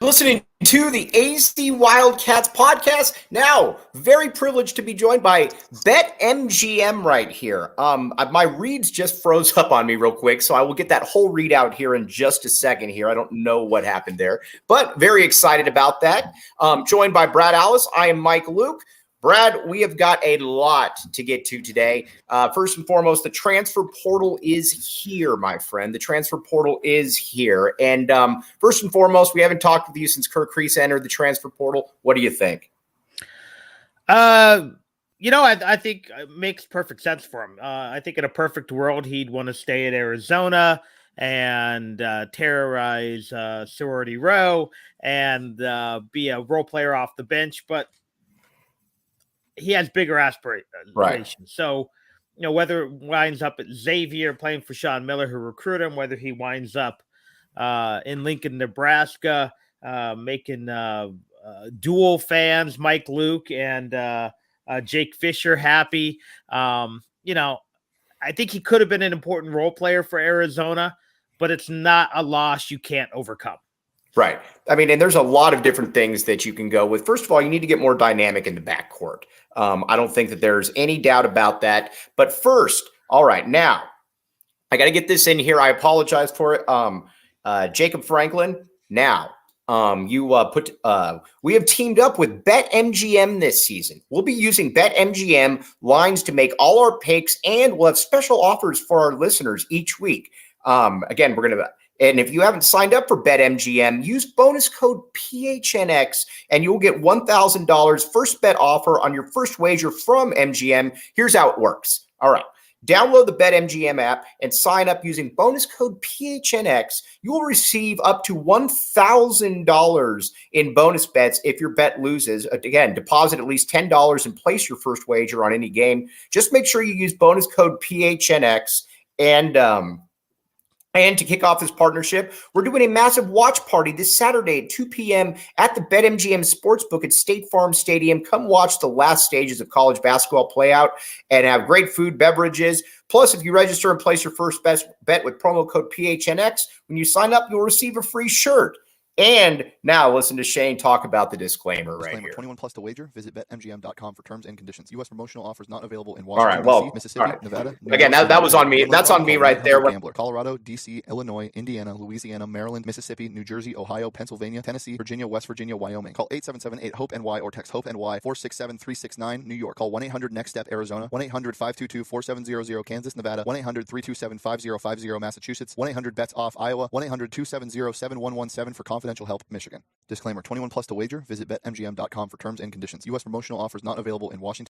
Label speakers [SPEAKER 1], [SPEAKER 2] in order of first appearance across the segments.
[SPEAKER 1] Listening to the AC Wildcats podcast. Now, very privileged to be joined by BetMGM right here. My reads just froze up on me real quick, so I will get that whole readout here in just a second here. I don't know what happened there, but very excited about that. Joined by Brad Alice. I am Mike Luke. Brad, we have got a lot to get to today. First and foremost, the transfer portal is here, my friend. The transfer portal is here. And first and foremost, we haven't talked with you since Kerr Kriisa entered the transfer portal. What do you think?
[SPEAKER 2] I think it makes perfect sense for him. I think in a perfect world, he'd want to stay at Arizona and terrorize Sorority Row and be a role player off the bench. But he has bigger aspirations.
[SPEAKER 1] Right.
[SPEAKER 2] So, whether it winds up at Xavier playing for Sean Miller, who recruited him, whether he winds up in Lincoln, Nebraska, making dual fans, Mike Luke and Jake Fisher, happy. I think he could have been an important role player for Arizona, but it's not a loss you can't overcome.
[SPEAKER 1] Right. I mean, and there's a lot of different things that you can go with. First of all, you need to get more dynamic in the backcourt. I don't think that there's any doubt about that. But first, all right, now I got to get this in here. I apologize for it. Jacob Franklin. Now, we have teamed up with BetMGM this season. We'll be using BetMGM lines to make all our picks, and we'll have special offers for our listeners each week. Again, and if you haven't signed up for BetMGM, use bonus code PHNX and you'll get $1,000 first bet offer on your first wager from MGM. Here's how it works. All right. Download the BetMGM app and sign up using bonus code PHNX. You will receive up to $1,000 in bonus bets if your bet loses. Again, deposit at least $10 and place your first wager on any game. Just make sure you use bonus code PHNX. And to kick off this partnership, we're doing a massive watch party this Saturday at 2 p.m. at the BetMGM Sportsbook at State Farm Stadium. Come watch the last stages of college basketball play out and have great food, beverages. Plus, if you register and place your first bet with promo code PHNX, when you sign up, you'll receive a free shirt. And now listen to Shane talk about the disclaimer right here.
[SPEAKER 3] 21 plus to wager. Visit BetMGM.com for terms and conditions. U.S. promotional offers not available in Washington, D.C., Mississippi, Nevada.
[SPEAKER 1] Again, that was on me. That's on me right there.
[SPEAKER 3] Gambler, Colorado, D.C., Illinois, Indiana, Louisiana, Maryland, Mississippi, New Jersey, Ohio, Pennsylvania, Tennessee, Virginia, West Virginia, Wyoming. Call 877-8-HOPE-NY or text HOPE-NY 467-369, New York. Call 1-800-NEXT-STEP, Arizona. 1-800-522-4700, Kansas, Nevada. 1-800-327-5050, Massachusetts. 1-800-BETS-OFF, Iowa. 1-800-270-7117 for confidential help, Michigan. Disclaimer, 21 plus to wager. Visit BetMGM.com for terms and conditions. U.S. promotional offers not available in Washington.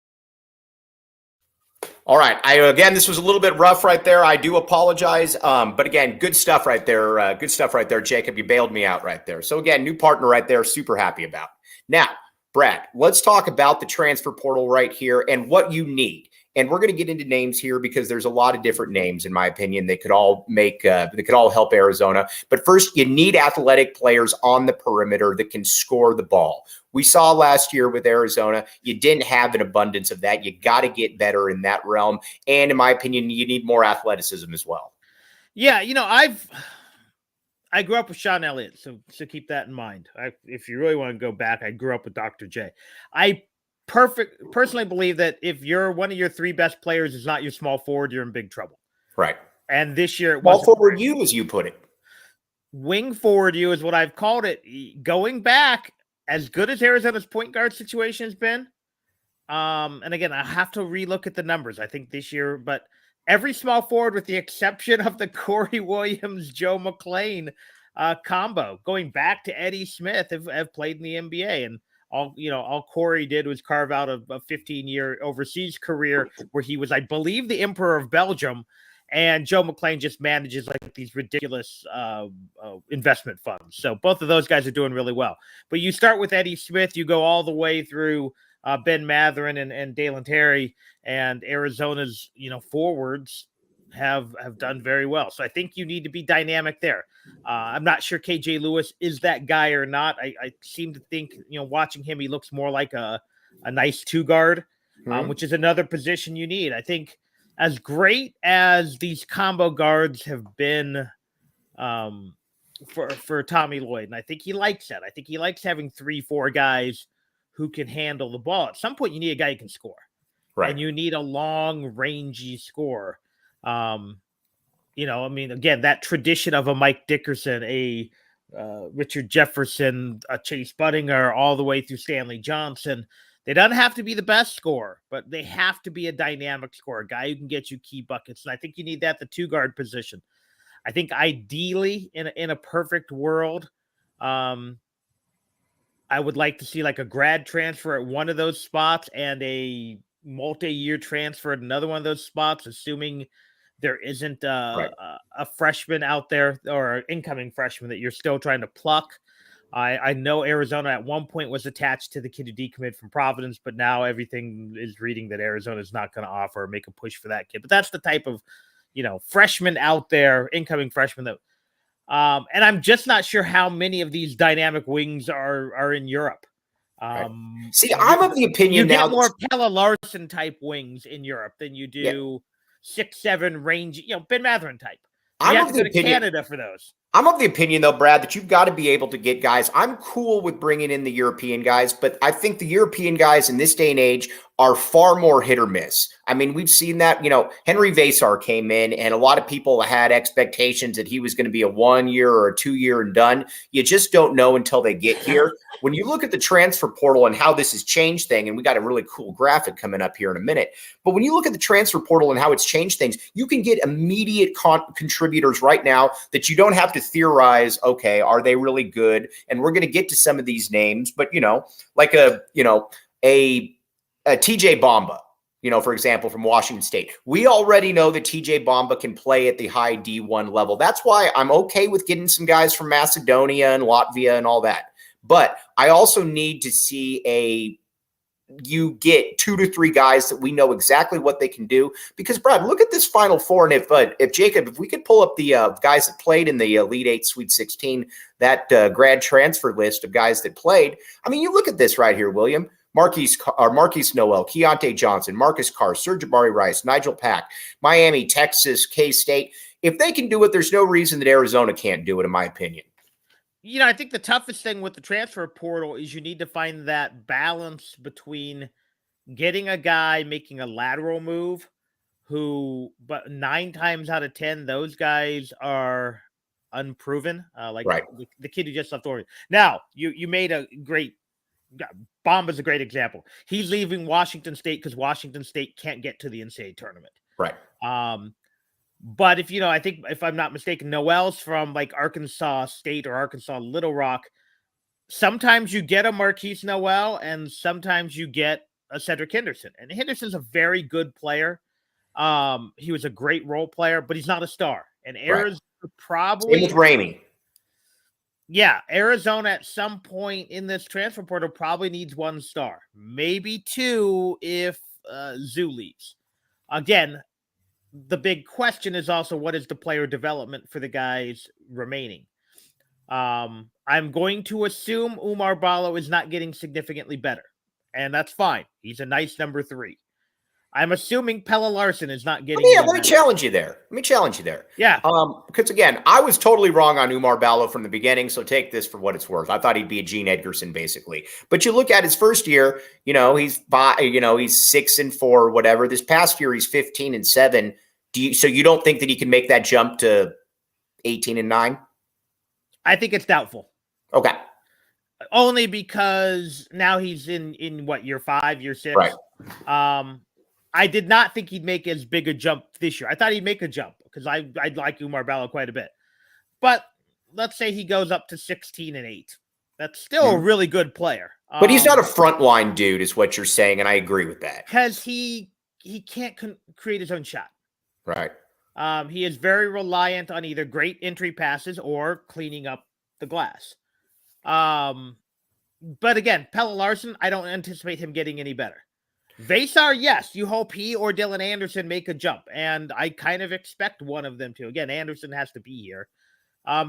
[SPEAKER 1] All right. Again, this was a little bit rough right there. I do apologize. But again, good stuff right there. Good stuff right there, Jacob. You bailed me out right there. So again, new partner right there. Super happy about. Now, Brad, let's talk about the transfer portal right here and what you need. And we're going to get into names here because there's a lot of different names, in my opinion. They could all help Arizona. But first, you need athletic players on the perimeter that can score the ball. We saw last year with Arizona, you didn't have an abundance of that. You got to get better in that realm. And in my opinion, you need more athleticism as well.
[SPEAKER 2] Yeah, I grew up with Sean Elliott, so keep that in mind. If you really want to go back, I grew up with Dr. J. I personally believe that if you're one of your three best players is not your small forward, you're in big trouble.
[SPEAKER 1] Right.
[SPEAKER 2] And this year it
[SPEAKER 1] Small
[SPEAKER 2] wasn't.
[SPEAKER 1] forward you, as you put it.
[SPEAKER 2] Wing forward you is what I've called it. Going back, as good as Arizona's point guard situation has been, and again, I have to relook at the numbers. I think this year, but every small forward, with the exception of the Corey Williams, Joe McClain combo, going back to Eddie Smith, have played in the NBA. And all Corey did was carve out a 15-year overseas career where he was, I believe, the Emperor of Belgium. And Joe McClain just manages like these ridiculous investment funds. So both of those guys are doing really well. But you start with Eddie Smith, you go all the way through Ben Mathurin and Dalen Terry, and Arizona's forwards have done very well. So I think you need to be dynamic there. I'm not sure KJ Lewis is that guy or not. I seem to think watching him, he looks more like a nice two guard, which is another position you need. I think as great as these combo guards have been for Tommy Lloyd, and I think he likes that. I think he likes having 3-4 guys who can handle the ball. At some point, you need a guy who can score. Right. And you need a long, rangy scorer. Again, that tradition of a Mike Dickerson, a Richard Jefferson, a Chase Budinger, all the way through Stanley Johnson. They don't have to be the best scorer, but they have to be a dynamic scorer, a guy who can get you key buckets. And I think you need that at the two guard position. I think ideally in a perfect world, I would like to see like a grad transfer at one of those spots and a multi-year transfer at another one of those spots, assuming there isn't a freshman out there or an incoming freshman that you're still trying to pluck. I know Arizona at one point was attached to the kid who decommitted from Providence, but now everything is reading that Arizona is not going to offer or make a push for that kid. But that's the type of, freshman out there, incoming freshman that, and I'm just not sure how many of these dynamic wings are in Europe.
[SPEAKER 1] See, I'm of the opinion
[SPEAKER 2] you
[SPEAKER 1] now
[SPEAKER 2] get more Pella Larson type wings in Europe than you do 6'7" range, Ben Mathurin type. You have to go to Canada for those.
[SPEAKER 1] I'm of the opinion, though, Brad, that you've got to be able to get guys. I'm cool with bringing in the European guys, but I think the European guys in this day and age are far more hit or miss. I mean, we've seen that, Henry Vasar came in and a lot of people had expectations that he was going to be a 1 year or a 2 year and done. You just don't know until they get here. When you look at the transfer portal and how this has changed things, and we got a really cool graphic coming up here in a minute, but when you look at the transfer portal and how it's changed things, you can get immediate contributors right now that you don't have to theorize, okay, are they really good? And we're going to get to some of these names, but like a TJ Bamba, for example, from Washington State. We already know that TJ Bamba can play at the high D1 level. That's why I'm okay with getting some guys from Macedonia and Latvia and all that. But I also need to see you get 2 to 3 guys that we know exactly what they can do. Because, Brad, look at this Final Four. And if Jacob, if we could pull up the guys that played in the Elite 8 Sweet 16, that grad transfer list of guys that played. I mean, you look at this right here, William. Marquise Noel, Keontae Johnson, Marcus Carr, Serge Jabari Rice, Nigel Pack, Miami, Texas, K-State. If they can do it, there's no reason that Arizona can't do it, in my opinion.
[SPEAKER 2] I think the toughest thing with the transfer portal is you need to find that balance between getting a guy making a lateral move but 9 times out of 10, those guys are unproven. The kid who just left Oregon. Now, you made a great Bomba's a great example. He's leaving Washington State because Washington State can't get to the NCAA tournament.
[SPEAKER 1] Right.
[SPEAKER 2] But I think if I'm not mistaken, Noel's from like Arkansas State or Arkansas Little Rock. Sometimes you get a Marquise Noel and sometimes you get a Cedric Henderson. And Henderson's a very good player. He was a great role player, but he's not a star. And Arizona probably...
[SPEAKER 1] Same with Ramey.
[SPEAKER 2] Yeah, Arizona at some point in this transfer portal probably needs 1 star, maybe 2 if Zoo leaves. Again, the big question is also what is the player development for the guys remaining? I'm going to assume Umar Ballo is not getting significantly better, and that's fine. He's a nice number 3. I'm assuming Pelle Larsson is not getting.
[SPEAKER 1] Let me challenge you there.
[SPEAKER 2] Yeah.
[SPEAKER 1] Because again, I was totally wrong on Umar Ballo from the beginning, so take this for what it's worth. I thought he'd be a Gene Edgerson basically, but you look at his first year, he's 6-4, whatever. This past year, he's 15-7. So you don't think that he can make that jump to 18-9?
[SPEAKER 2] I think it's doubtful.
[SPEAKER 1] Okay.
[SPEAKER 2] Only because now he's in what, year 5, year 6.
[SPEAKER 1] Right.
[SPEAKER 2] I did not think he'd make as big a jump this year. I thought he'd make a jump because I like Umar Ballo quite a bit. But let's say he goes up to 16-8. That's still a really good player.
[SPEAKER 1] But he's not a frontline dude, is what you're saying, and I agree with that.
[SPEAKER 2] Because he can't create his own shot.
[SPEAKER 1] Right.
[SPEAKER 2] He is very reliant on either great entry passes or cleaning up the glass. But again, Pelle Larsson, I don't anticipate him getting any better. Vasar, yes, you hope he or Dylan Anderson make a jump, and I kind of expect one of them to. Again, Anderson has to be here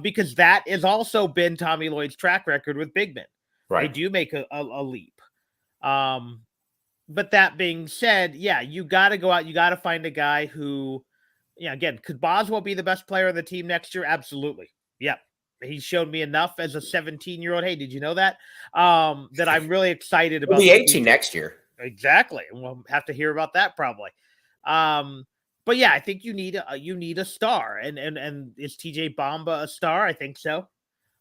[SPEAKER 2] because that has also been Tommy Lloyd's track record with big men.
[SPEAKER 1] Right.
[SPEAKER 2] They do make a leap. But that being said, yeah, you got to go out. You got to find a guy who, again, could Boswell be the best player on the team next year? Absolutely. Yep. He showed me enough as a 17-year-old. Hey, did you know that? That I'm really excited about.
[SPEAKER 1] He'll be 18 next year.
[SPEAKER 2] Exactly. We'll have to hear about that probably. But yeah, I think you need a star. And is TJ Bamba a star? I think so.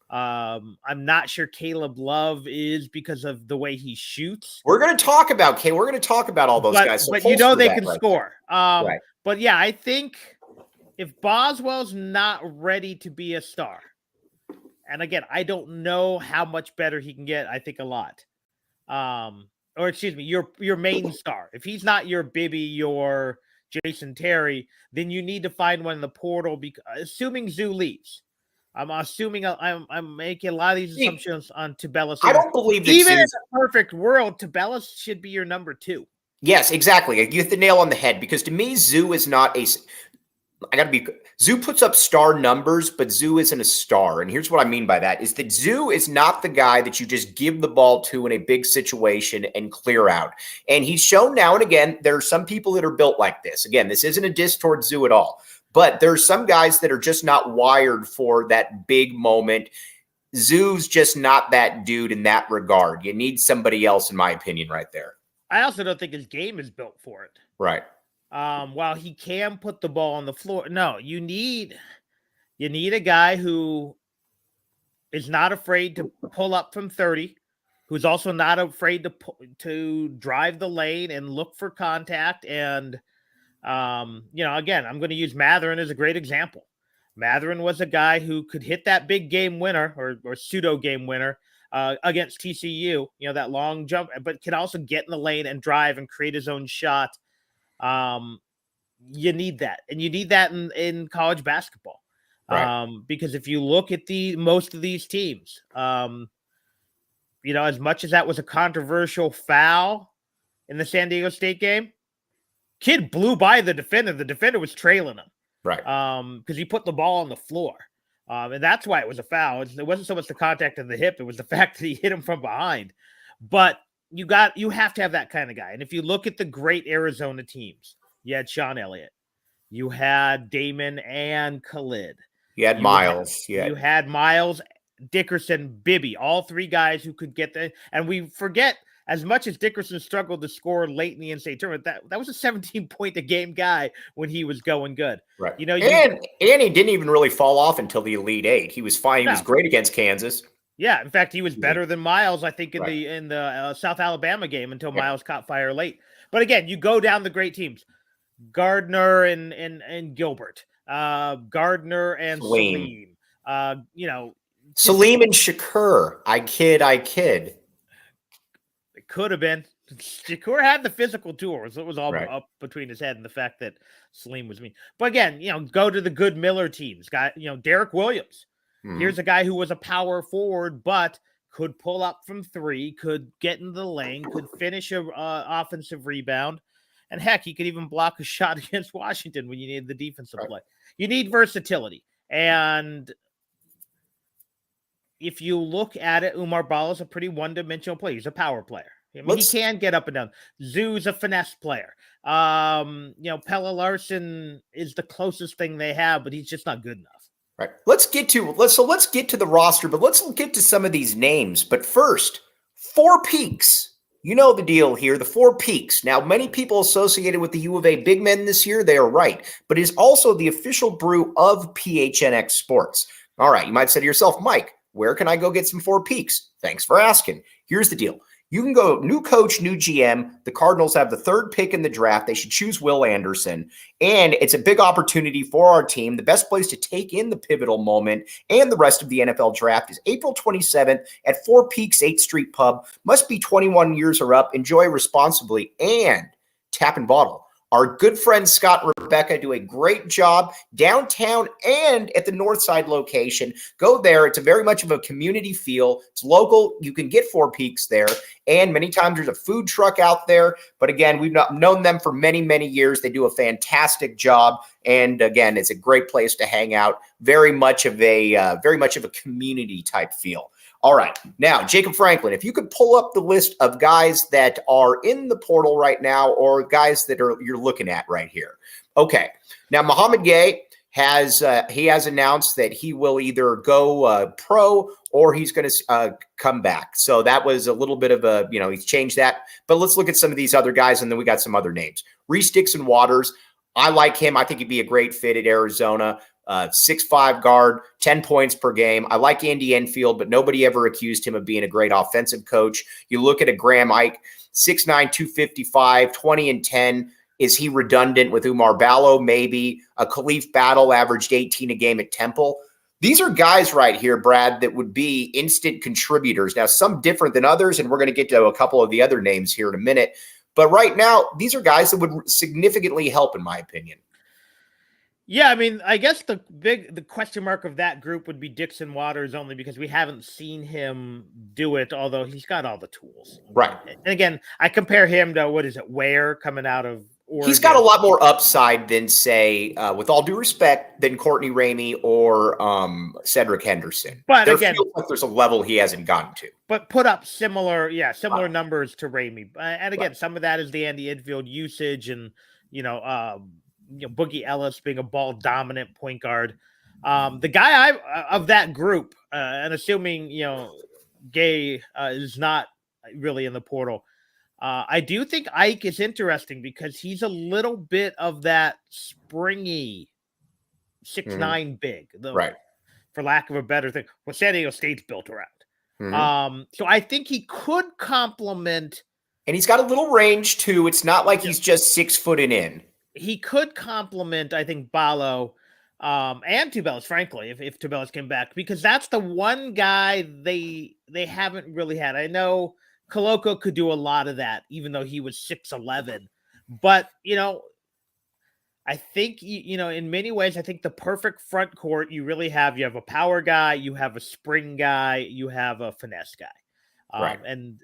[SPEAKER 2] I'm not sure Caleb Love is because of the way he shoots.
[SPEAKER 1] We're going to talk about all those guys.
[SPEAKER 2] So but they can score. Right. But yeah, I think if Boswell's not ready to be a star, and again, I don't know how much better he can get. I think a lot. Or excuse me, your main star. If he's not your Bibby, your Jason Terry, then you need to find one in the portal. Assuming Zoo leaves, I'm assuming I'm making a lot of these assumptions on Tabellas.
[SPEAKER 1] I don't believe that
[SPEAKER 2] even in a perfect world, Tabellas should be your number 2.
[SPEAKER 1] Yes, exactly. You hit the nail on the head because to me, Zoo is not a. Zoo puts up star numbers, but Zoo isn't a star. And here's what I mean by that is that Zoo is not the guy that you just give the ball to in a big situation and clear out. And he's shown now and again, there are some people that are built like this. Again, this isn't a diss towards Zoo at all, but there's some guys that are just not wired for that big moment. Zoo's just not that dude in that regard. You need somebody else, in my opinion, right there.
[SPEAKER 2] I also don't think his game is built for it.
[SPEAKER 1] Right.
[SPEAKER 2] While he can put the ball on the floor, no, you need a guy who is not afraid to pull up from 30, who's also not afraid to drive the lane and look for contact. And, again, I'm going to use Matherin as a great example. Matherin was a guy who could hit that big game winner or pseudo game winner against TCU, that long jump, but can also get in the lane and drive and create his own shot. You need that, and you need that in college basketball. Right. Because if you look at most of these teams, as much as that was a controversial foul in the San Diego State game, kid blew by the defender. The defender was trailing him.
[SPEAKER 1] Right.
[SPEAKER 2] Because he put the ball on the floor. And that's why it was a foul. It wasn't so much the contact of the hip. It was the fact that he hit him from behind. But you have to have that kind of guy. And if you look at the great Arizona teams, you had Sean Elliott, you had Damon and Khalid.
[SPEAKER 1] You had Miles.
[SPEAKER 2] You had Miles, Dickerson, Bibby, all 3 guys who could get the. And we forget, as much as Dickerson struggled to score late in the NCAA tournament, that was a 17-point-a-game guy when he was going good.
[SPEAKER 1] Right. And he didn't even really fall off until the Elite 8. He was fine. He was great against Kansas.
[SPEAKER 2] Yeah, in fact, he was better than Miles, I think, in the South Alabama game until Miles caught fire late. But again, you go down the great teams: Gardner and Gilbert, Gardner and Salim.
[SPEAKER 1] Salim and Shakur. I kid.
[SPEAKER 2] It could have been. Shakur had the physical tools. It was all up between his head and the fact that Salim was mean. But again, go to the good Miller teams. Derek Williams. Mm-hmm. Here's a guy who was a power forward, but could pull up from 3, could get into the lane, could finish a offensive rebound. And heck, he could even block a shot against Washington when you need the defensive play. You need versatility. And if you look at it, Umar Ballo is a pretty one-dimensional player. He's a power player. I mean, he can get up and down. Zoo's a finesse player. Pelle Larsson is the closest thing they have, but he's just not good enough.
[SPEAKER 1] Right. Let's get to the roster, but let's get to some of these names. But first, Four Peaks. You know the deal here, the Four Peaks. Now, many people associated with the U of A big men this year, they are right, but it is also the official brew of PHNX Sports. All right, you might say to yourself, Mike, where can I go get some Four Peaks? Thanks for asking. Here's the deal. You can go new coach, new GM. The Cardinals have the 3rd pick in the draft. They should choose Will Anderson. And it's a big opportunity for our team. The best place to take in the pivotal moment and the rest of the NFL draft is April 27th at Four Peaks 8th Street Pub. Must be 21 years or up. Enjoy responsibly and tap and bottle. Our good friends Scott and Rebecca do a great job downtown and at the Northside location. Go there. It's a very much of a community feel. It's local. You can get Four Peaks there. And many times there's a food truck out there. But again, we've not known them for many, many years. They do a fantastic job. And again, it's a great place to hang out. Very much of a community type feel. All right. Now, Jacob Franklin, if you could pull up the list of guys that are in the portal right now or guys that you're looking at right here. Okay. Now, Mohamed Gay has announced that he will either go pro or he's going to come back. So that was a little bit of he's changed that. But let's look at some of these other guys, and then we got some other names. Reese Dixon Waters. I like him. I think he'd be a great fit at Arizona. 6'5" guard, 10 points per game. I like Andy Enfield, but nobody ever accused him of being a great offensive coach. You look at a Graham Ike, 6'9", 255, 20 and 10. Is he redundant with Umar Ballo? Maybe. A Khalif Battle averaged 18 a game at Temple. These are guys right here, Brad, that would be instant contributors. Now, some different than others, and we're going to get to a couple of the other names here in a minute. But right now, these are guys that would significantly help, in my opinion.
[SPEAKER 2] Yeah, I mean, I guess the question mark of that group would be Dixon Waters, only because we haven't seen him do it, although he's got all the tools.
[SPEAKER 1] Right.
[SPEAKER 2] And again, I compare him to, Ware coming out of Oregon.
[SPEAKER 1] He's got a lot more upside than, say, with all due respect, than Courtney Ramey or Cedric Henderson.
[SPEAKER 2] But
[SPEAKER 1] there
[SPEAKER 2] again,
[SPEAKER 1] feels like there's a level he hasn't gotten to.
[SPEAKER 2] But put up similar numbers to Ramey. And again, some of that is the Andy Enfield usage and, Boogie Ellis being a ball dominant point guard. The guy of that group, and assuming Gay is not really in the portal, I do think Ike is interesting because he's a little bit of that springy 6'9" big,
[SPEAKER 1] right?
[SPEAKER 2] For lack of a better thing, what San Diego State's built around. So I think he could complement,
[SPEAKER 1] and he's got a little range too. It's not like he's just 6 foot in.
[SPEAKER 2] He could complement, I think, Ballo and Tubelis, frankly, if Tubelis came back, because that's the one guy they haven't really had. I know Koloko could do a lot of that, even though he was 6'11". But, I think, in many ways, I think the perfect front court you have a power guy, you have a spring guy, you have a finesse guy.
[SPEAKER 1] Right.
[SPEAKER 2] And,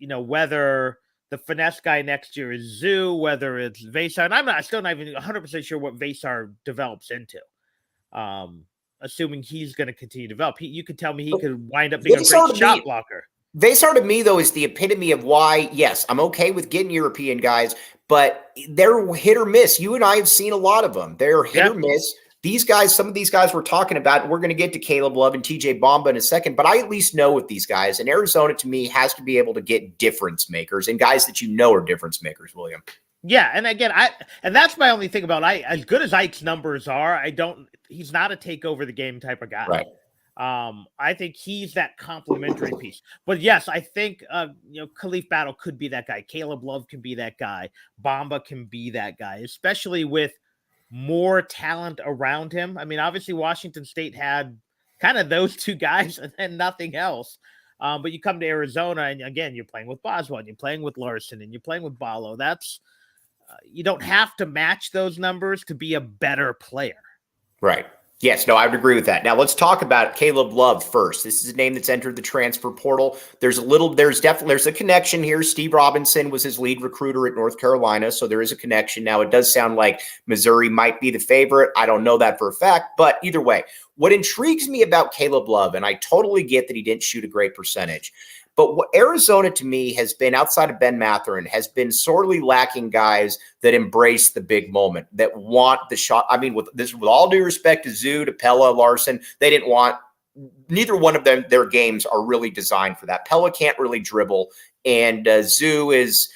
[SPEAKER 2] whether the finesse guy next year is Zoo, whether it's Vesar, and I'm still not even 100% sure what Vesar develops into. Assuming he's going to continue to develop. You could tell me he could wind up being a great shot blocker.
[SPEAKER 1] Vesar to me, though, is the epitome of why, yes, I'm okay with getting European guys, but they're hit or miss. You and I have seen a lot of them. They're hit or miss. These guys, some of these guys we're talking about, we're going to get to Caleb Love and TJ Bamba in a second, but I at least know with these guys, and Arizona to me has to be able to get difference makers and guys that are difference makers, William.
[SPEAKER 2] Yeah, and again, and that's my only thing about Ike. As good as Ike's numbers are, he's not a take over the game type of guy.
[SPEAKER 1] Right.
[SPEAKER 2] I think he's that complementary piece. But yes, I think Khalif Battle could be that guy. Caleb Love can be that guy. Bamba can be that guy, especially with more talent around him. I mean, obviously Washington State had kind of those two guys and then nothing else. But you come to Arizona and again, you're playing with Boswell, and you're playing with Larson, and you're playing with Ballo. That's you don't have to match those numbers to be a better player. Right.
[SPEAKER 1] Yes, no, I would agree with that. Now let's talk about Caleb Love first. This is a name that's entered the transfer portal. There's a connection here. Steve Robinson was his lead recruiter at North Carolina, so there is a connection. Now it does sound like Missouri might be the favorite. I don't know that for a fact, but either way, what intrigues me about Caleb Love, and I totally get that he didn't shoot a great percentage, But what Arizona to me has been, outside of Ben Mathurin, has been sorely lacking guys that embrace the big moment, that want the shot. I mean, with all due respect to Zoo, to Pella, Larson, they didn't want, neither one of them, their games are really designed for that. Pella can't really dribble, and Zoo is,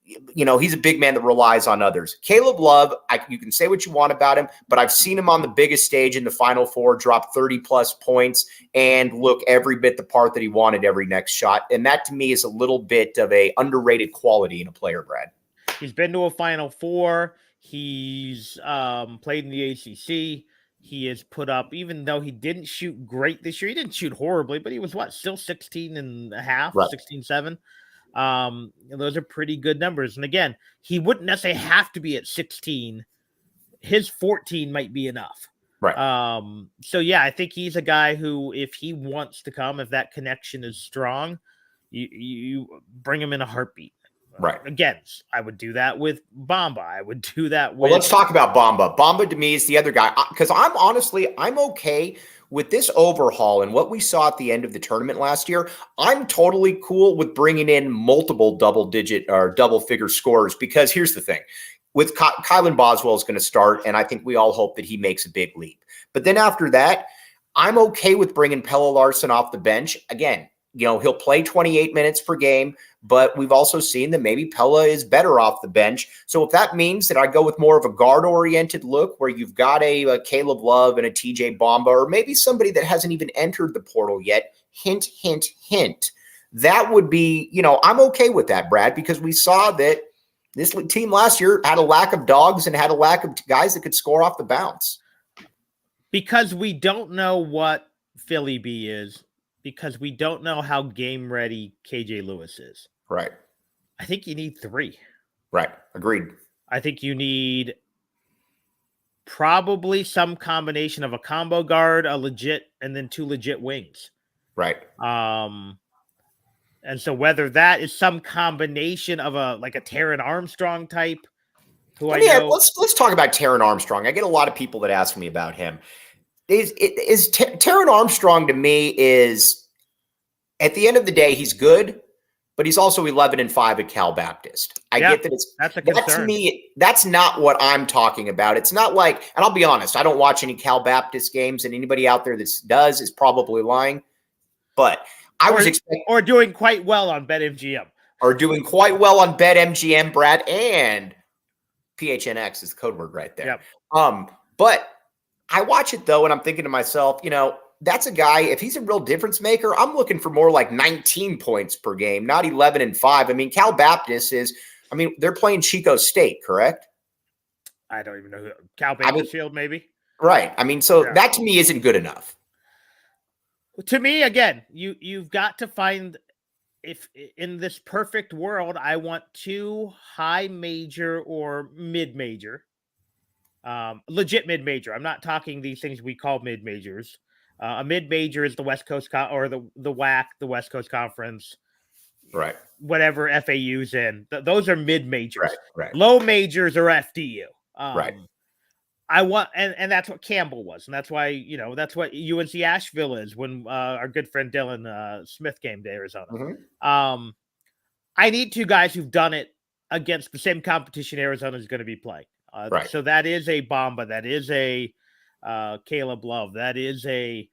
[SPEAKER 1] he's a big man that relies on others. Caleb Love, you can say what you want about him, but I've seen him on the biggest stage in the Final Four drop 30-plus points and look every bit the part that he wanted every next shot. And that, to me, is a little bit of a underrated quality in a player, Brad.
[SPEAKER 2] He's been to a Final Four. He's played in the ACC. He has put up, even though he didn't shoot great this year, he didn't shoot horribly, but he was still 16 and a half, right. 16-7. Those are pretty good numbers. And again, he wouldn't necessarily have to be at 16. His 14 might be enough.
[SPEAKER 1] Right.
[SPEAKER 2] So yeah, I think he's a guy who, if he wants to come, if that connection is strong, you bring him in a heartbeat.
[SPEAKER 1] Right.
[SPEAKER 2] Again, I would do that with Bamba. I would do that with.
[SPEAKER 1] Well, let's talk about Bamba. Bamba to me is the other guy, because I'm okay with this overhaul and what we saw at the end of the tournament last year. I'm totally cool with bringing in multiple double-digit or double-figure scorers, because here's the thing. With Kylan Boswell is going to start, and I think we all hope that he makes a big leap. But then after that, I'm okay with bringing Pella Larson off the bench. Again, he'll play 28 minutes per game, but we've also seen that maybe Pella is better off the bench. So if that means that I go with more of a guard-oriented look, where you've got a Caleb Love and a TJ Bamba, or maybe somebody that hasn't even entered the portal yet, hint, hint, hint, that would be, I'm okay with that, Brad, because we saw that this team last year had a lack of dogs and had a lack of guys that could score off the bounce.
[SPEAKER 2] Because we don't know what Philly B is, because we don't know how game ready KJ Lewis is.
[SPEAKER 1] Right.
[SPEAKER 2] I think you need 3.
[SPEAKER 1] Right. Agreed.
[SPEAKER 2] I think you need probably some combination of a combo guard, a legit, and then 2 legit wings.
[SPEAKER 1] Right.
[SPEAKER 2] And so whether that is some combination of a Taron Armstrong type, who I know.
[SPEAKER 1] Let's talk about Taron Armstrong. I get a lot of people that ask me about him. Taron Armstrong, to me, is, at the end of the day, he's good, but he's also 11-5 at Cal Baptist. I get that
[SPEAKER 2] that's a concern.
[SPEAKER 1] That, to me, that's not what I'm talking about. It's not like, and I'll be honest, I don't watch any Cal Baptist games, and anybody out there that does is probably lying. But I was expecting,
[SPEAKER 2] or doing quite well on BetMGM,
[SPEAKER 1] Brad, and PHNX is the code word right there.
[SPEAKER 2] Yep.
[SPEAKER 1] But I watch it, though, and I'm thinking to myself, that's a guy, if he's a real difference maker, I'm looking for more like 19 points per game, not 11-5. I mean, Cal Baptist they're playing Chico State, correct?
[SPEAKER 2] I don't even know who. Cal Bakersfield, maybe?
[SPEAKER 1] Right. That to me isn't good enough.
[SPEAKER 2] To me, again, you've got to find, if in this perfect world, I want 2 high major or mid major, legit mid major. I'm not talking these things we call mid majors. A mid major is the West Coast or the WAC, the West Coast Conference,
[SPEAKER 1] right?
[SPEAKER 2] Whatever FAU's in. Those are mid majors.
[SPEAKER 1] Right.
[SPEAKER 2] Low majors are FDU.
[SPEAKER 1] Right.
[SPEAKER 2] I want, and that's what Campbell was, and that's why that's what UNC Asheville is when our good friend Dylan Smith came to Arizona.
[SPEAKER 1] Mm-hmm.
[SPEAKER 2] I need 2 guys who've done it against the same competition Arizona is going to be playing.
[SPEAKER 1] Right.
[SPEAKER 2] So that is a Bamba, that is a Caleb Love, that is a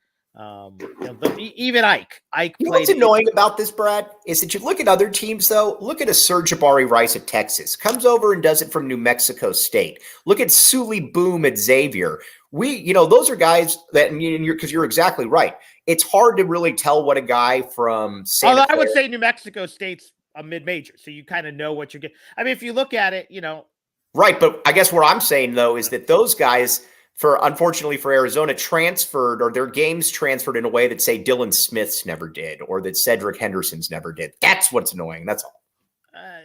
[SPEAKER 2] even Ike.
[SPEAKER 1] What's annoying about this, Brad, is that you look at other teams, though. Look at a Serge Jabari Rice at Texas. Comes over and does it from New Mexico State. Look at Sully Boom at Xavier. Those are guys that, because you're exactly right. It's hard to really tell what a guy from Santa Clara.
[SPEAKER 2] I would say New Mexico State's a mid-major, so you kind of know what you're getting. I mean, if you look at it,
[SPEAKER 1] Right, but I guess what I'm saying, though, is that those guys, unfortunately for Arizona, transferred, or their games transferred in a way that, say, Dylan Smith's never did, or that Cedric Henderson's never did. That's what's annoying. That's all.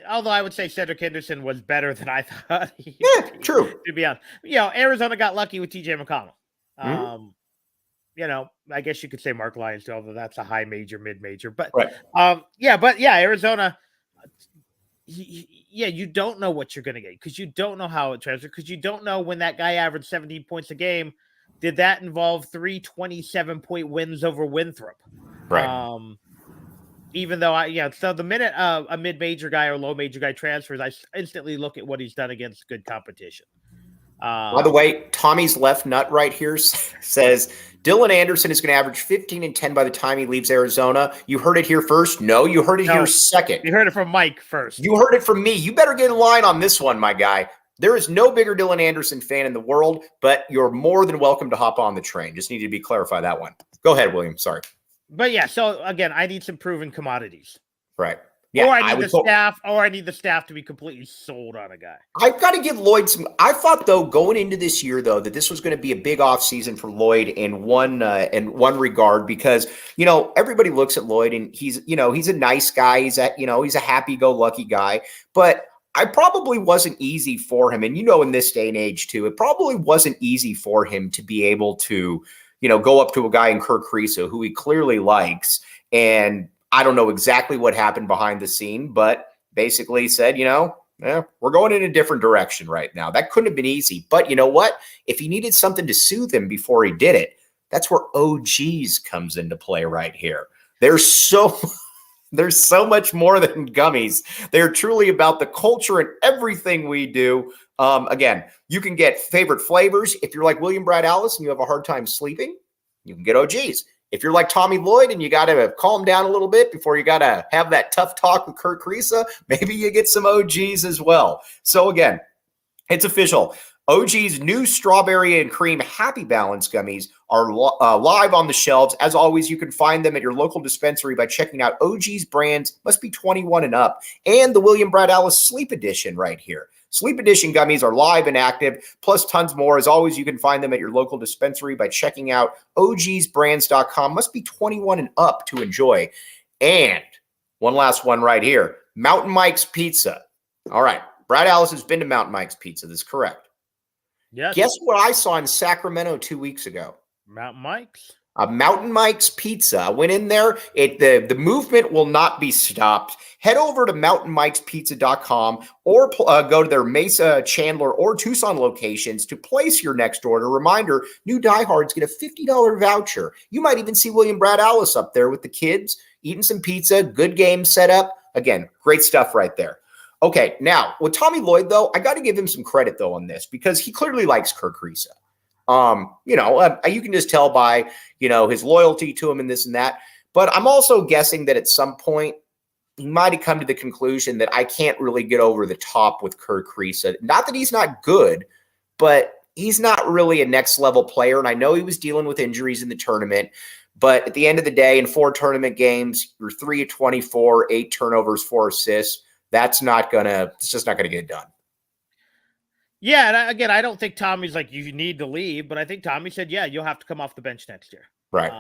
[SPEAKER 2] Although I would say Cedric Henderson was better than I thought.
[SPEAKER 1] True.
[SPEAKER 2] To be honest, Arizona got lucky with TJ McConnell. I guess you could say Mark Lyons too, although that's a high major, mid major. But
[SPEAKER 1] right.
[SPEAKER 2] Arizona. You don't know what you're going to get, because you don't know how it transfers, because you don't know when that guy averaged 17 points a game. Did that involve 3 27-point wins over Winthrop?
[SPEAKER 1] Right.
[SPEAKER 2] Even though so the minute a mid-major guy or low-major guy transfers, I instantly look at what he's done against good competition.
[SPEAKER 1] By the way, Tommy's left nut right here says Dylan Anderson is going to average 15 and 10 by the time he leaves Arizona. You heard it here first. No, you heard it here second.
[SPEAKER 2] You heard it from Mike first.
[SPEAKER 1] You heard it from me. You better get in line on this one, my guy. There is no bigger Dylan Anderson fan in the world, but you're more than welcome to hop on the train. Just needed to be clarify that one. Go ahead, William. Sorry.
[SPEAKER 2] But yeah, so again, I need some proven commodities.
[SPEAKER 1] Right. Yeah,
[SPEAKER 2] or I need the staff to be completely sold on a guy.
[SPEAKER 1] I've got to give Lloyd some. I thought though, going into this year though, that this was going to be a big offseason for Lloyd in one regard, because everybody looks at Lloyd and he's a nice guy. He's a happy-go-lucky guy, but I probably wasn't easy for him. And in this day and age too, it probably wasn't easy for him to be able to go up to a guy in Kerr Kriisa who he clearly likes, and I don't know exactly what happened behind the scene, but basically said, we're going in a different direction right now. That couldn't have been easy. But you know what? If he needed something to soothe him before he did it, that's where OGs comes into play right here. There's so much more than gummies. They're truly about the culture and everything we do. Again, you can get favorite flavors. If you're like William Brad Alice and you have a hard time sleeping, you can get OGs. If you're like Tommy Lloyd and you got to calm down a little bit before you got to have that tough talk with Kerr Kriisa, maybe you get some OGs as well. So again, it's official. OG's new strawberry and cream Happy Balance gummies are live on the shelves. As always, you can find them at your local dispensary by checking out OG's brands, must be 21 and up, and the William Brad Alice Sleep Edition right here. Sleep Edition gummies are live and active, plus tons more. As always, you can find them at your local dispensary by checking out ogsbrands.com. Must be 21 and up to enjoy. And one last one right here, Mountain Mike's Pizza. All right, Brad Alice has been to Mountain Mike's Pizza. This is correct.
[SPEAKER 2] Yes.
[SPEAKER 1] Guess what I saw in Sacramento 2 weeks ago?
[SPEAKER 2] Mountain Mike's?
[SPEAKER 1] Mountain Mike's Pizza. I went in there. The movement will not be stopped. Head over to mountainmikespizza.com or go to their Mesa, Chandler, or Tucson locations to place your next order. Reminder, new diehards get a $50 voucher. You might even see William Brad Alice up there with the kids eating some pizza. Good game set up. Again, great stuff right there. Okay, now with Tommy Lloyd, though, I got to give him some credit, though, on this because he clearly likes Kerr Kriisa. You can just tell by, his loyalty to him and this and that. But I'm also guessing that at some point he might have come to the conclusion that I can't really get over the top with Kerr Kriisa. Not that he's not good, but he's not really a next level player. And I know he was dealing with injuries in the tournament, but at the end of the day, in 4 tournament games, you're 3 of 24, 8 turnovers, 4 assists. It's just not going to get it done.
[SPEAKER 2] Yeah, and again, I don't think Tommy's like, you need to leave, but I think Tommy said, yeah, you'll have to come off the bench next year.
[SPEAKER 1] Right.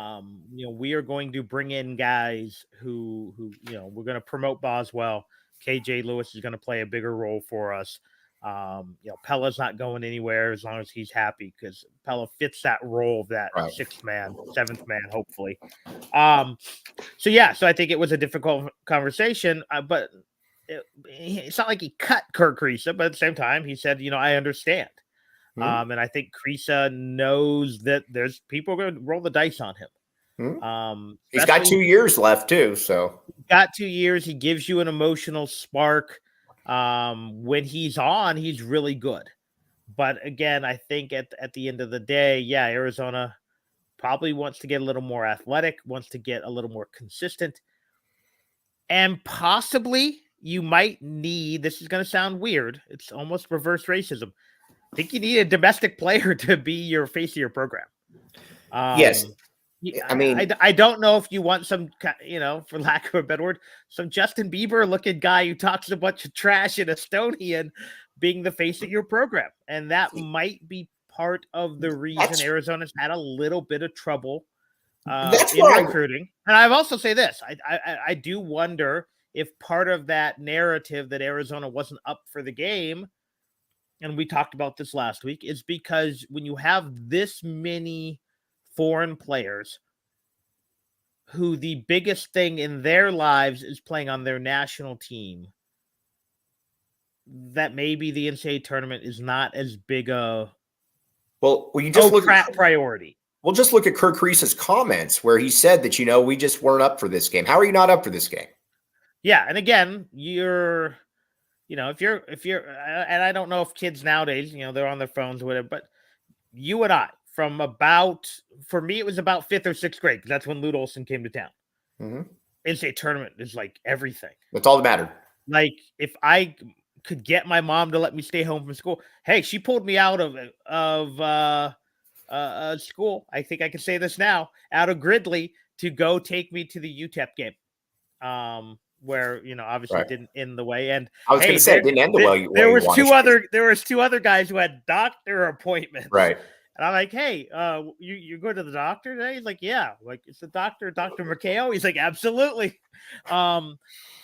[SPEAKER 2] We are going to bring in guys who we're going to promote Boswell. KJ Lewis is going to play a bigger role for us. Pella's not going anywhere as long as he's happy because Pella fits that role of that 6th man, 7th man, hopefully. So I think it was a difficult conversation, but it's not like he cut Kerr Kriisa, but at the same time, he said, I understand. Mm-hmm. And I think Kriisa knows that there's people going to roll the dice on him. Mm-hmm.
[SPEAKER 1] He's got 2 years left too. So
[SPEAKER 2] got 2 years. He gives you an emotional spark. When he's on, he's really good. But again, I think at the end of the day, Arizona probably wants to get a little more athletic, wants to get a little more consistent, and possibly you might need, this is going to sound weird, it's almost reverse racism. I think you need a domestic player to be your face of your program.
[SPEAKER 1] Yes. I mean,
[SPEAKER 2] I don't know if you want some, for lack of a better word, some Justin Bieber looking guy who talks a bunch of trash in Estonian being the face of your program. And that might be part of the reason Arizona's had a little bit of trouble in recruiting. And I've also say this, I do wonder if part of that narrative that Arizona wasn't up for the game, and we talked about this last week, is because when you have this many foreign players who the biggest thing in their lives is playing on their national team, that maybe the NCAA tournament is not as big a
[SPEAKER 1] you just look
[SPEAKER 2] at priority.
[SPEAKER 1] Well, just look at Kerr Kriisa's comments where he said that, we just weren't up for this game. How are you not up for this game?
[SPEAKER 2] Yeah. And again, if you're, and I don't know if kids nowadays, they're on their phones or whatever, but you and I, for me, it was about 5th or 6th grade, because that's when Lute Olson came to town.
[SPEAKER 1] Mm-hmm.
[SPEAKER 2] NCAA tournament is like everything.
[SPEAKER 1] That's all that mattered.
[SPEAKER 2] Like, if I could get my mom to let me stay home from school, hey, she pulled me out of school. I think I can say this now, out of Gridley, to go take me to the UTEP game. Where obviously
[SPEAKER 1] Right.
[SPEAKER 2] didn't end the way. And
[SPEAKER 1] I was going to say it didn't end the way.
[SPEAKER 2] There was two other guys who had doctor appointments.
[SPEAKER 1] Right.
[SPEAKER 2] And I'm like, hey, you go to the doctor today? He's like, yeah. Like, it's the Dr. Makeo? He's like, absolutely. But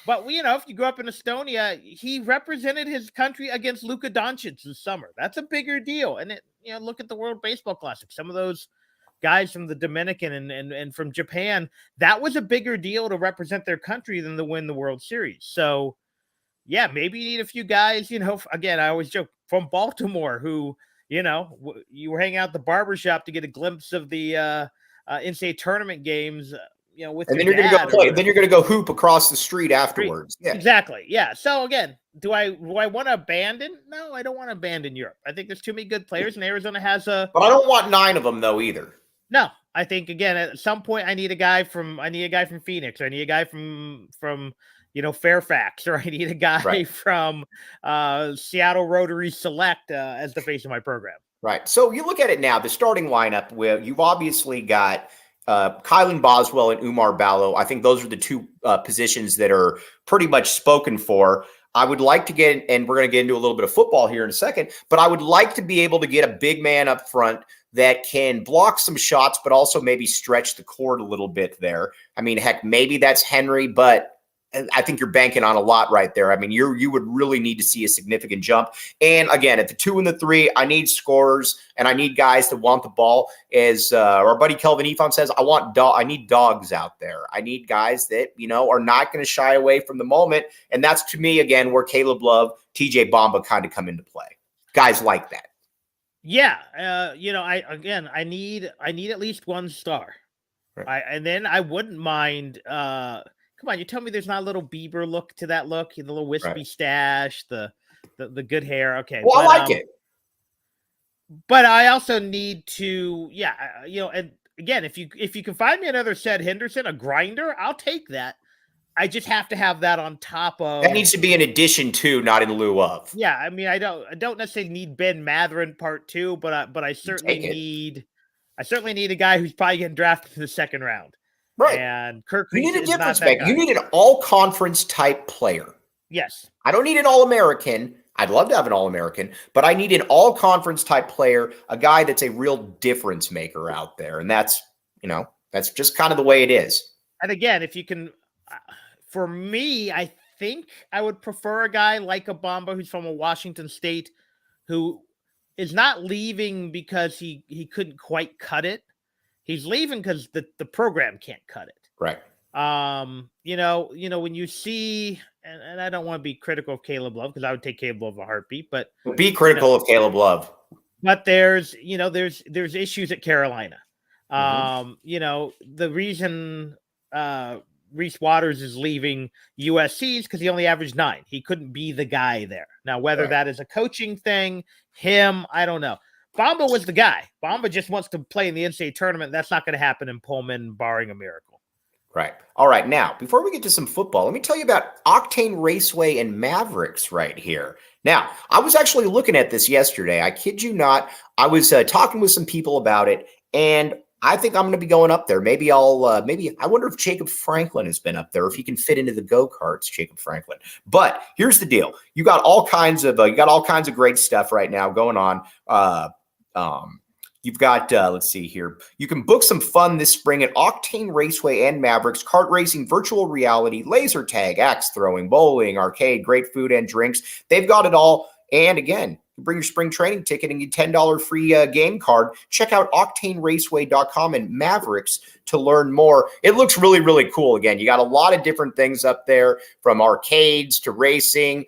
[SPEAKER 2] if you grew up in Estonia, he represented his country against Luka Doncic this summer. That's a bigger deal. And look at the World Baseball Classic. Some of those guys from the Dominican and from Japan, that was a bigger deal to represent their country than to win the World Series. So, yeah, maybe you need a few guys, again, I always joke, from Baltimore who, you were hanging out at the barbershop to get a glimpse of the NCAA tournament games, with
[SPEAKER 1] and then you're going to go play. Then you're going to go hoop across the street afterwards. Yeah,
[SPEAKER 2] exactly. Yeah. So again, do I want to abandon? No, I don't want to abandon Europe. I think there's too many good players, and Arizona has
[SPEAKER 1] but I don't want 9 of them though either.
[SPEAKER 2] No, I think again at some point I need a guy from Phoenix, or I need a guy from Fairfax, or I need a guy from Seattle Rotary Select as the face of my program.
[SPEAKER 1] Right. So you look at it now, the starting lineup where you've obviously got Kylan Boswell and Umar Ballo. I think those are the 2 positions that are pretty much spoken for. I would like to get, and we're going to get into a little bit of football here in a second, but I would like to be able to get a big man up front that can block some shots, but also maybe stretch the court a little bit there. I mean, heck, maybe that's Henry, but I think you're banking on a lot right there. I mean, you would really need to see a significant jump. And again, at the 2 and the 3, I need scorers and I need guys that want the ball. As our buddy Kelvin Efon says, I need dogs out there. I need guys that, are not going to shy away from the moment. And that's, to me, again, where Caleb Love, TJ Bamba kind of come into play. Guys like that.
[SPEAKER 2] Yeah. I need at least 1 star. Right. And then I wouldn't mind, come on, you tell me there's not a little Bieber look to that look, the little wispy stash, the good hair. Okay.
[SPEAKER 1] Well, I like it.
[SPEAKER 2] But I also need to, and again, if you can find me another Seth Henderson, a grinder, I'll take that. I just have to have that on top of.
[SPEAKER 1] That needs to be in addition to, not in lieu of.
[SPEAKER 2] Yeah, I mean, I don't necessarily need Ben Mathurin part 2, but I certainly need a guy who's probably getting drafted in the 2nd round.
[SPEAKER 1] Right.
[SPEAKER 2] And Kerr Kriisa,
[SPEAKER 1] you need a difference maker. You need an all-conference type player.
[SPEAKER 2] Yes.
[SPEAKER 1] I don't need an All-American. I'd love to have an All-American, but I need an all-conference type player, a guy that's a real difference maker out there. And that's just kind of the way it is.
[SPEAKER 2] And again, if you can, for me, I think I would prefer a guy like a Bamba who's from a Washington State, who is not leaving because he couldn't quite cut it. He's leaving because the program can't cut it.
[SPEAKER 1] Right.
[SPEAKER 2] When you see, and I don't want to be critical of Caleb Love, because I would take Caleb Love a heartbeat, but
[SPEAKER 1] be critical of Caleb Love.
[SPEAKER 2] But there's issues at Carolina. The reason Reese Waters is leaving USC is because he only averaged 9. He couldn't be the guy there. Now, whether that is a coaching thing, I don't know. Bamba was the guy. Bamba just wants to play in the NCAA tournament. That's not going to happen in Pullman, barring a miracle.
[SPEAKER 1] Right. All right. Now, before we get to some football, let me tell you about Octane Raceway and Mavericks right here. Now, I was actually looking at this yesterday. I kid you not. I was talking with some people about it, and I think I'm going to be going up there. Maybe I wonder if Jacob Franklin has been up there, if he can fit into the go-karts, Jacob Franklin. But here's the deal. You got all kinds of great stuff right now going on. You've got, let's see here. You can book some fun this spring at Octane Raceway and Mavericks, kart racing, virtual reality, laser tag, axe throwing, bowling, arcade, great food and drinks. They've got it all. And again, you bring your spring training ticket and get $10 free game card. Check out octaneraceway.com and Mavericks to learn more. It looks really, really cool. Again, you got a lot of different things up there, from arcades to racing.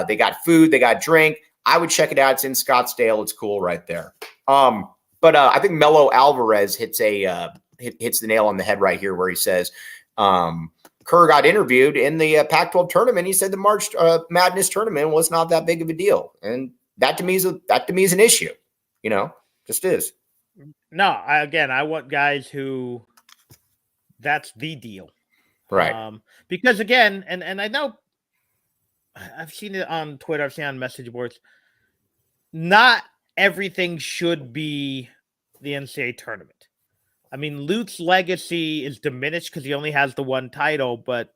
[SPEAKER 1] They got food, they got drink. I would check it out. It's in Scottsdale. It's cool right there. But I think Melo Alvarez hits the nail on the head right here, where he says Kerr got interviewed in the Pac-12 tournament. He said the March Madness tournament was not that big of a deal, and that to me is an issue. Just is.
[SPEAKER 2] No, I want guys who that's the deal.
[SPEAKER 1] Right.
[SPEAKER 2] Because again, and I know I've seen it on Twitter, I've seen it on message boards. Not everything should be the NCAA tournament. I mean, Luke's legacy is diminished because he only has the one title, but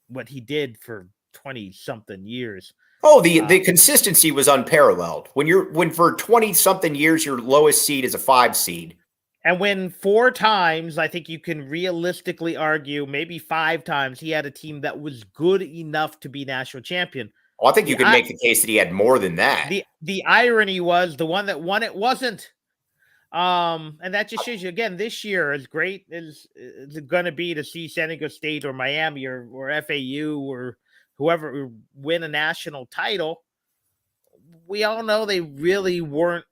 [SPEAKER 2] what he did for 20-something years.
[SPEAKER 1] Oh, the consistency was unparalleled. When for 20-something years your lowest seed is a 5 seed.
[SPEAKER 2] And when 4 times, I think you can realistically argue, maybe 5 times, he had a team that was good enough to be national champion.
[SPEAKER 1] Well, I think you could make the case that he had more than that.
[SPEAKER 2] The irony was the one that won it wasn't. And that just shows you, again, this year, as great as it's going to be to see San Diego State or Miami or FAU or whoever win a national title, we all know they really weren't.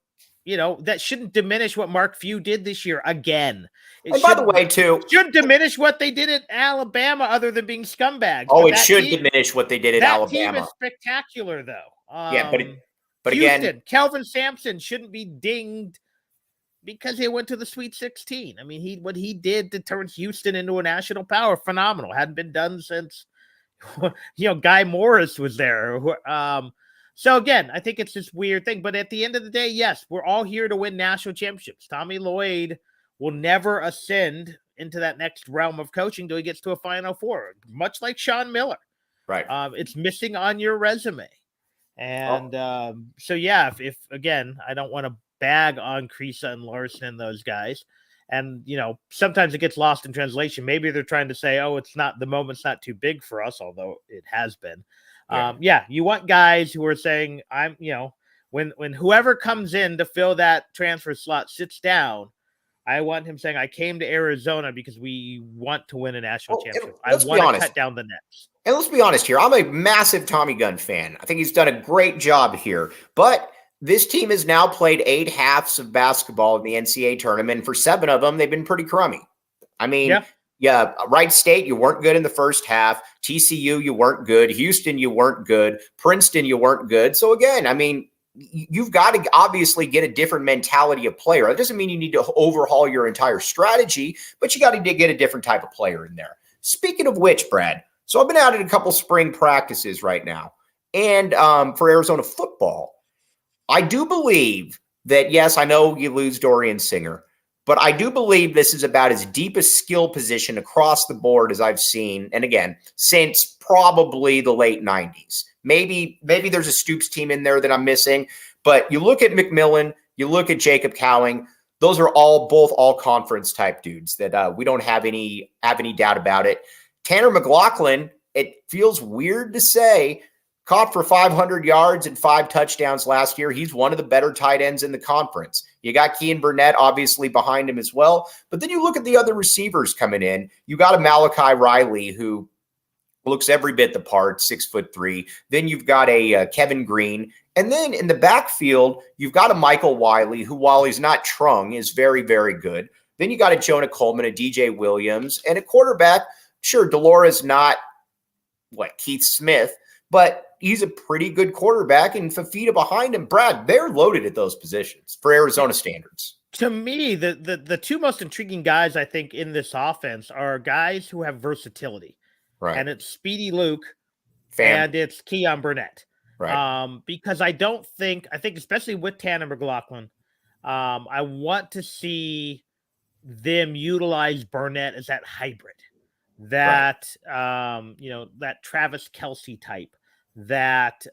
[SPEAKER 2] That shouldn't diminish what Mark Few did this year again.
[SPEAKER 1] And by the way, too,
[SPEAKER 2] shouldn't diminish what they did at Alabama other than being scumbags.
[SPEAKER 1] Oh, it should diminish what they did at Alabama.
[SPEAKER 2] That team is spectacular, though.
[SPEAKER 1] Yeah, but
[SPEAKER 2] Houston,
[SPEAKER 1] again,
[SPEAKER 2] Kelvin Sampson shouldn't be dinged because he went to the Sweet 16. I mean, what he did to turn Houston into a national power, phenomenal. Hadn't been done since, Guy Morris was there. So again, I think it's this weird thing, but at the end of the day, yes, we're all here to win national championships. Tommy Lloyd will never ascend into that next realm of coaching until he gets to a Final Four, much like Sean Miller.
[SPEAKER 1] Right.
[SPEAKER 2] It's missing on your resume. And so, yeah, if again, I don't want to bag on Kriisa and Larson and those guys. And, sometimes it gets lost in translation. Maybe they're trying to say, oh, the moment's not too big for us, although it has been. You want guys who are saying, when whoever comes in to fill that transfer slot sits down, I want him saying, I came to Arizona because we want to win a national championship. I want to cut down the nets.
[SPEAKER 1] And let's be honest here. I'm a massive Tommy Gunn fan. I think he's done a great job here. But this team has now played 8 halves of basketball in the NCAA tournament. For 7 of them, they've been pretty crummy. I mean, yeah, Wright State, you weren't good in the first half. TCU, you weren't good. Houston, you weren't good. Princeton, you weren't good. So again, I mean, you've got to obviously get a different mentality of player. That doesn't mean you need to overhaul your entire strategy, but you got to get a different type of player in there. Speaking of which, Brad, so I've been out at a couple spring practices right now. And for Arizona football, I do believe that, yes, I know you lose Dorian Singer, but I do believe this is about as deep a skill position across the board as I've seen. And again, since probably the late 90s. Maybe there's a Stoops team in there that I'm missing. But you look at McMillan, you look at Jacob Cowing, those are both all conference type dudes that we don't have any doubt about it. Tanner McLaughlin, it feels weird to say, caught for 500 yards and 5 touchdowns last year. He's one of the better tight ends in the conference. You got Kean Burnett obviously behind him as well. But then you look at the other receivers coming in. You got a Malachi Riley who looks every bit the part, 6'3". Then you've got a Kevin Green. And then in the backfield, you've got a Michael Wiley who, while he's not Trung, is very, very good. Then you got a Jonah Coleman, a DJ Williams, and a quarterback. Sure, Delores not Keith Smith, but he's a pretty good quarterback, and Fafita behind him. Brad, they're loaded at those positions for Arizona standards.
[SPEAKER 2] To me, the 2 most intriguing guys, I think, in this offense are guys who have versatility.
[SPEAKER 1] Right.
[SPEAKER 2] And it's Speedy Luke and it's Keon Burnett.
[SPEAKER 1] Right.
[SPEAKER 2] Because I think especially with Tanner McLaughlin, I want to see them utilize Burnett as that hybrid, that, that Travis Kelce type, that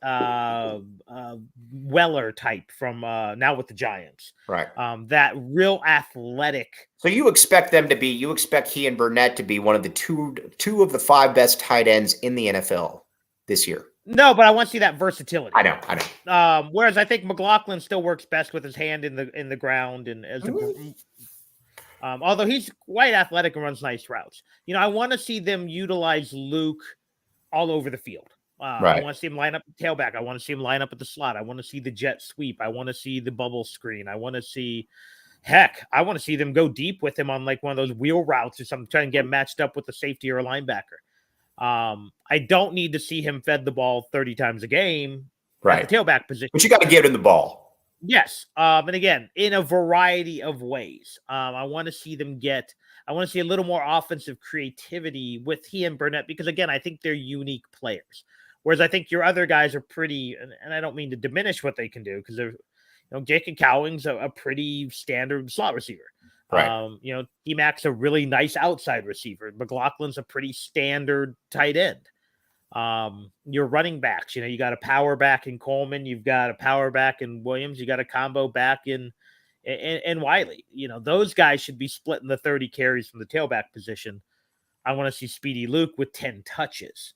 [SPEAKER 2] Weller type from now with the Giants.
[SPEAKER 1] Right.
[SPEAKER 2] That real athletic.
[SPEAKER 1] So you expect he and Burnett to be one of the two of the 5 best tight ends in the NFL this year.
[SPEAKER 2] No, but I want to see that versatility.
[SPEAKER 1] I know.
[SPEAKER 2] Whereas I think McLaughlin still works best with his hand in the ground and as although he's quite athletic and runs nice routes. I want to see them utilize Luke all over the field. I want to see him line up the tailback. I want to see him line up at the slot. I want to see the jet sweep. I want to see the bubble screen. I want to see Heck, I want to see them go deep with him on like one of those wheel routes or something, trying to get matched up with a safety or a linebacker. I don't need to see him fed the ball 30 times a game at the tailback position.
[SPEAKER 1] But you got to give him the ball.
[SPEAKER 2] Yes. And again, in a variety of ways. I want to see a little more offensive creativity with he and Burnett, because again, I think they're unique players. Whereas I think your other guys are pretty, and I don't mean to diminish what they can do, because they're, Jacob Cowing's a pretty standard slot receiver.
[SPEAKER 1] Right.
[SPEAKER 2] T-Mac's a really nice outside receiver. McLaughlin's a pretty standard tight end. Your running backs, you got a power back in Coleman, you've got a power back in Williams, you got a combo back in Wiley. Those guys should be splitting the 30 carries from the tailback position. I want to see Speedy Luke with 10 touches,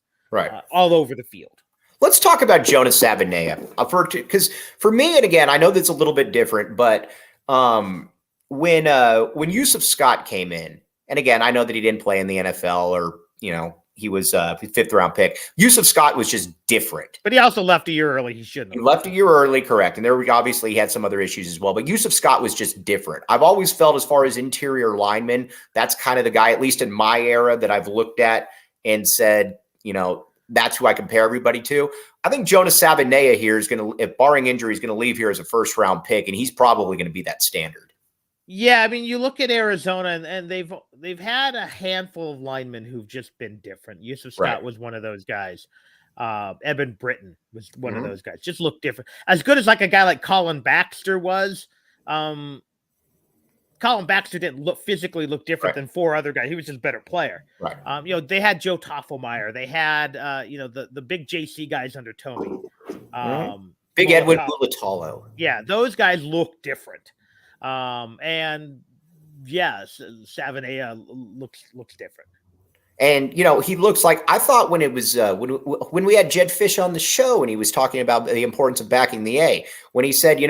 [SPEAKER 2] all over the field. Let's
[SPEAKER 1] talk about Jonas Savaiinaea because for me, and again, I know that's a little bit different, but when Yusuf Scott came in, and again, I know that he didn't play in the NFL, or he was a 5th round pick. Yusuf Scott was just different.
[SPEAKER 2] But he also left a year early. He shouldn't have.
[SPEAKER 1] He left a year early, correct. And there obviously he had some other issues as well. But Yusuf Scott was just different. I've always felt, as far as interior linemen, that's kind of the guy, at least in my era, that I've looked at and said, that's who I compare everybody to. I think Jonas Savaiinaea here is going to, if barring injury, is going to leave here as a 1st round pick, and he's probably going to be that standard.
[SPEAKER 2] Yeah, I mean, you look at Arizona, and they've had a handful of linemen who've just been different. Yusuf Scott was one of those guys. Eben Britton was one of those guys. Just looked different. As good as like a guy like Colin Baxter was. Colin Baxter didn't physically look different than 4 other guys. He was just a better player.
[SPEAKER 1] Right.
[SPEAKER 2] They had Joe Toffelmeyer. They had the big JC guys under Tommy.
[SPEAKER 1] Big Edwin Bulatalo.
[SPEAKER 2] Yeah, those guys look different. And yes, Savaiinaea looks different.
[SPEAKER 1] And, he looks like, I thought when it was, when we had Jed Fish on the show and he was talking about the importance of backing the A, when he said,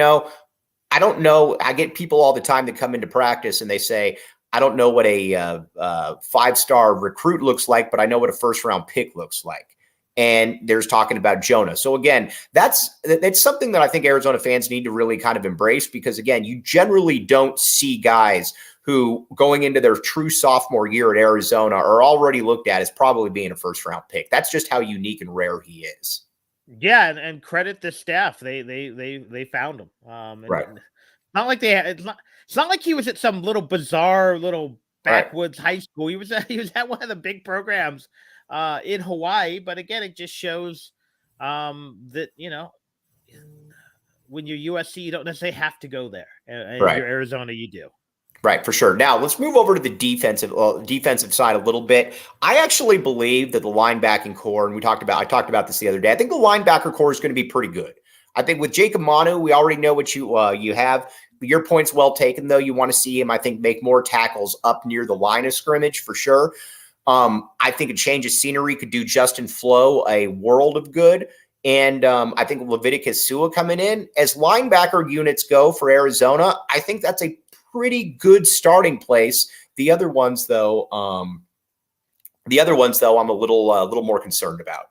[SPEAKER 1] I don't know, I get people all the time that come into practice and they say, I don't know what a 5-star recruit looks like, but I know what a 1st round pick looks like. And there's talking about Jonah. So again, that's something that I think Arizona fans need to really kind of embrace, because again, you generally don't see guys who, going into their true sophomore year at Arizona, are already looked at as probably being a 1st round pick. That's just how unique and rare he is.
[SPEAKER 2] Yeah, and credit the staff. They found him.
[SPEAKER 1] Right.
[SPEAKER 2] Not like it's not like he was at some little bizarre little backwoods high school. He was at one of the big programs in Hawaii. But again, it just shows that when you're USC, you don't necessarily have to go there. And you're Arizona, you do.
[SPEAKER 1] Right, for sure. Now let's move over to the defensive side a little bit. I actually believe that the linebacking core, and I talked about this the other day, I think the linebacker core is going to be pretty good. I think with Jacob Manu, we already know what you have. Your point's well taken, though. You want to see him, I think, make more tackles up near the line of scrimmage for sure. I think a change of scenery could do Justin Flo a world of good. And I think Leviticus Sua coming in. As linebacker units go for Arizona, I think that's a pretty good starting place. The other ones, though, I'm a little more concerned about.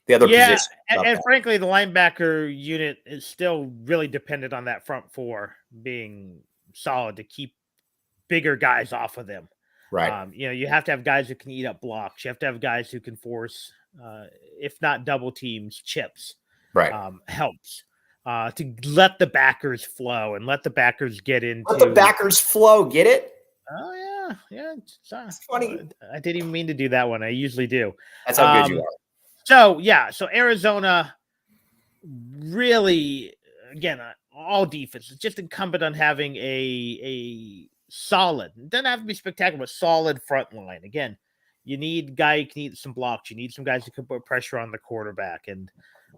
[SPEAKER 1] The other position.
[SPEAKER 2] And frankly, the linebacker unit is still really dependent on that front 4 being solid to keep bigger guys off of them.
[SPEAKER 1] Right.
[SPEAKER 2] You have to have guys who can eat up blocks. You have to have guys who can force, if not double teams, chips.
[SPEAKER 1] Right.
[SPEAKER 2] Helps. To let the backers flow and let the backers get into.
[SPEAKER 1] Let the backers flow. Get it?
[SPEAKER 2] Oh yeah.
[SPEAKER 1] It's funny.
[SPEAKER 2] I didn't even mean to do that one. I usually do.
[SPEAKER 1] That's how good you are.
[SPEAKER 2] So Arizona really, again, all defense. It's just incumbent on having a solid. It doesn't have to be spectacular, but solid front line. Again, you need a guy who can eat some blocks. You need some guys who can put pressure on the quarterback. And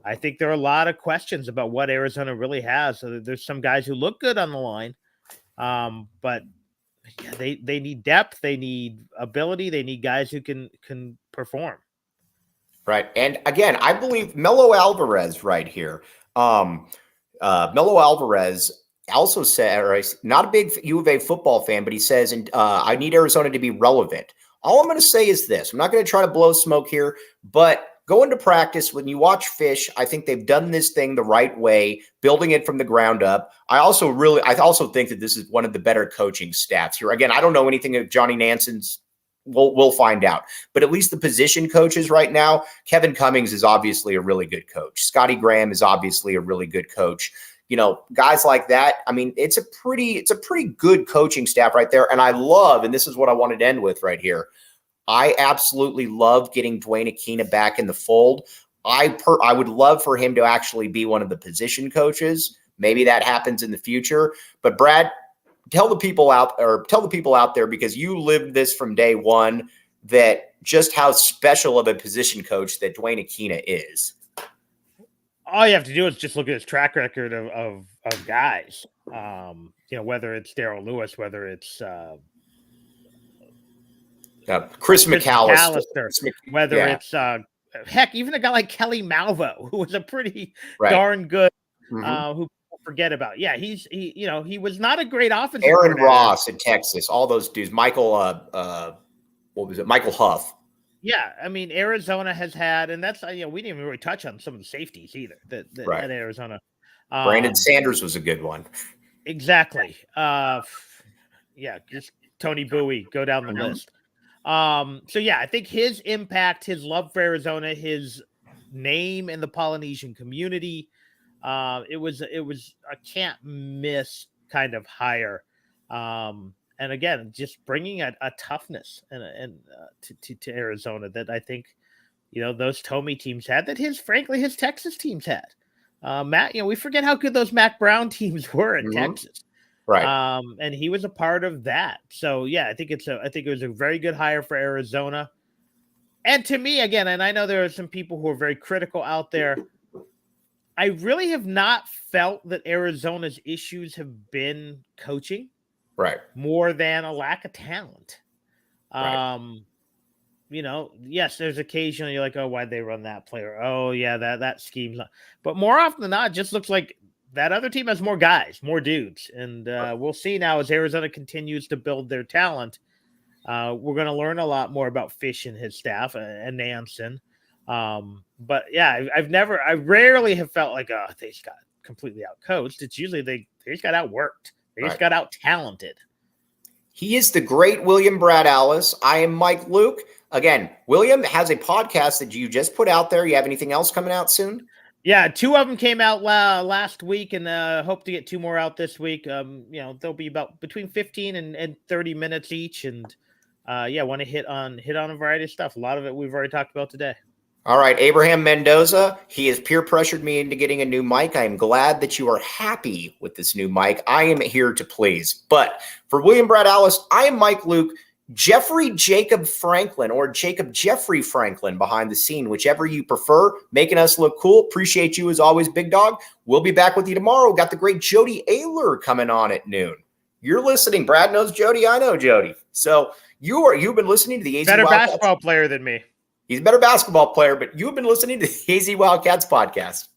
[SPEAKER 2] I think there are a lot of questions about what Arizona really has. So there's some guys who look good on the line, but they need depth. They need ability. They need guys who can perform.
[SPEAKER 1] Right. And again, I believe Melo Alvarez right here. Melo Alvarez also said, not a big U of A football fan, but he says, I need Arizona to be relevant. All I'm going to say is this. I'm not going to try to blow smoke here, but go into practice. When you watch Fish, I think they've done this thing the right way, building it from the ground up. I also think that this is one of the better coaching staffs here. Again, I don't know anything of Johnny Nanson's. We'll find out. But at least the position coaches right now, Kevin Cummings is obviously a really good coach. Scotty Graham is obviously a really good coach. Guys like that. I mean, it's a pretty good coaching staff right there. And I love, and this is what I wanted to end with right here, I absolutely love getting Dwayne Aquina back in the fold. I would love for him to actually be one of the position coaches. Maybe that happens in the future. But Brad, tell the people out there, because you lived this from day one, that just how special of a position coach that Dwayne Aquina is.
[SPEAKER 2] All you have to do is just look at his track record of guys. Whether it's Darryl Lewis, whether it's
[SPEAKER 1] Chris McAllister,
[SPEAKER 2] whether it's heck, even a guy like Kelly Malvo, who was a pretty darn good who people forget about. Yeah, he was not a great offensive.
[SPEAKER 1] Aaron Ross in Texas, all those dudes. Michael Huff.
[SPEAKER 2] Yeah, I mean, Arizona has had, and that's we didn't even really touch on some of the safeties either that at Arizona.
[SPEAKER 1] Brandon Sanders was a good one.
[SPEAKER 2] Exactly. Just Tony Bowie, go down the list. I think his impact, his love for Arizona, his name in the Polynesian community, it was a can't miss kind of hire. And again, just bringing a toughness to Arizona that I think, those Tommy teams had, that his Texas teams had. Matt, we forget how good those Mac Brown teams were in Texas.
[SPEAKER 1] Right.
[SPEAKER 2] And he was a part of that. So I think it was a very good hire for Arizona. And to me, again, and I know there are some people who are very critical out there, I really have not felt that Arizona's issues have been coaching,
[SPEAKER 1] right, more
[SPEAKER 2] than a lack of talent. Right. Yes, there's occasionally you're like, oh, why'd they run that player? Oh, yeah, that scheme's not. But more often than not, it just looks like that other team has more guys, more dudes. And we'll see now as Arizona continues to build their talent. We're going to learn a lot more about Fish and his staff and Nansen. But yeah, I rarely have felt like, oh, they just got completely out-coached. It's usually they just got outworked. They just got out-talented.
[SPEAKER 1] He is the great William Bradalis. I am Mike Luke. Again, William has a podcast that you just put out there. You have anything else coming out soon?
[SPEAKER 2] Yeah, 2 of them came out last week, and hope to get 2 more out this week. They'll be about between 15 and 30 minutes each, and want to hit on a variety of stuff. A lot of it we've already talked about today.
[SPEAKER 1] All right, Abraham Mendoza, he has peer pressured me into getting a new mic. I am glad that you are happy with this new mic. I am here to please. But for William Bradalis, I am Mike Luke. Jeffrey Jacob Franklin, or Jacob Jeffrey Franklin behind the scene, whichever you prefer, making us look cool. Appreciate you as always, big dog. We'll be back with you tomorrow. Got the great Jody Ayler coming on at noon. You're listening. Brad knows Jody. I know Jody. So you've been listening to the AZ
[SPEAKER 2] better
[SPEAKER 1] Wildcats.
[SPEAKER 2] Basketball player than me.
[SPEAKER 1] He's a better basketball player, but you've been listening to the AZ Wildcats podcast.